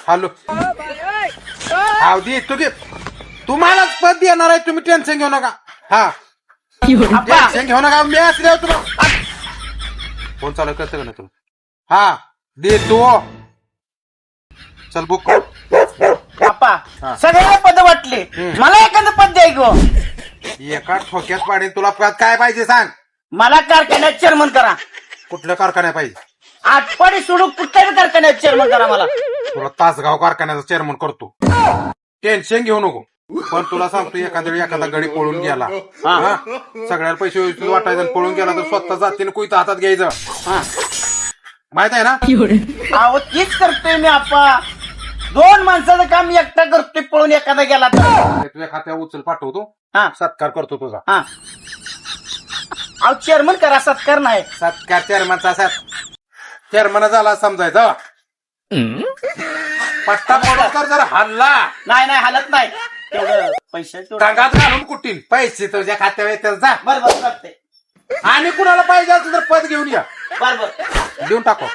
Hello हाव दे तू घे तुम्हालाच पद देणार आहे तुम्ही टेन्शन घेऊ नका हा टेन्शन घेऊ नका मी असल्यावर तुला फोन चालू करते का ना तुला हा दे तू चल बुक कर आप्पा हा. सगळ्याला पद वाटले मला एखादं पद द्याय गो एका ठोक्यात पाडेल तुला पद काय पाहिजे सांग मला कारखान्यात चेअरमन करा कुठल्या कारखान्यात पाहिजे आठवडी सोडून कुठल्याही कारखान्यात चेअरमन करा मला तुला तासगाव कारखान्याचा चेअरमन करतो टेन्शन घेऊ नको पण तुला सांगतो एखाद्या वेळी एखादा गडी पळून गेला हा सगळ्याला पैसे व्यवस्थित वाटायचं आणि पळून गेला तर स्वतः जातीने कुठं हातात घ्यायचं हा माहित आहे ना अहो तीच करतोय मी आप्पा 2 माणसाचं काम एकटा करतोय पळून एखादा गेला तर तुझ्या खात्यावर उचल पाठवतो हा सत्कार करतो तुझा हा अहो चेअरमन करा सत्कार नाही सत्कार चेअरमनचा चेअरमन झाला समजायचं पट्टा पडकर जर हल्ला नाही हालत नाही तेवढं पैशाचं टांगात घालून कुठील पैसे तुझ्या खात्यावर येतात जा बरोबर करते आणि कुणाला पाहिजे असेल तर पद घेऊन या बरोबर देऊन टाको